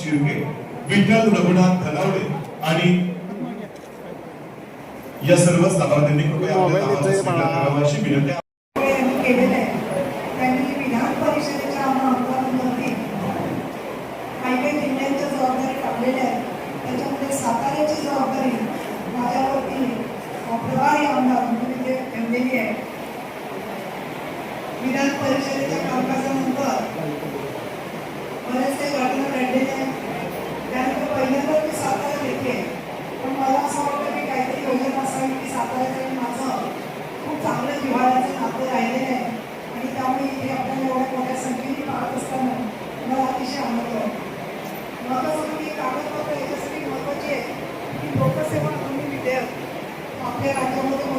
शिर्के, विठ्ठल रघुनाथ धनावडे आणि या सर्व सभासदांनी कृपया आपल्या नावाचा स्वीकार करावा अशी विनंती केलेलं आहे. त्यांनी विधान परिषदेच्या आमदारांवरती काही काही निर्णयांच्या जबाबदारी टाकलेल्या आहेत. त्याच्यामध्ये साताऱ्याची जबाबदारी माझ्यावरती प्रभारी आमदार म्हणून ते ठेवलेली आहे. विधान परिषदेच्या कामकाजानंतर बरेचसे घटना घडलेले आहेत. त्यानंतर पहिल्यांदा मी सातारा येते, पण मला असं वाटतं की काहीतरी योजना असावी की साताऱ्याचं माझं खूप चांगलं जिव्हाळ्याचं नातं राहिलेलं आहे आणि त्यामुळे इथे आपल्याला एवढ्या मोठ्या संख्येने पाहत असताना मला अतिशय आनंद वाटतो. महत्त्वाचं की कागदपत्र याच्यासाठी महत्त्वाची आहे की लोकसेवा हमी विधेयक आपल्या राज्यामध्ये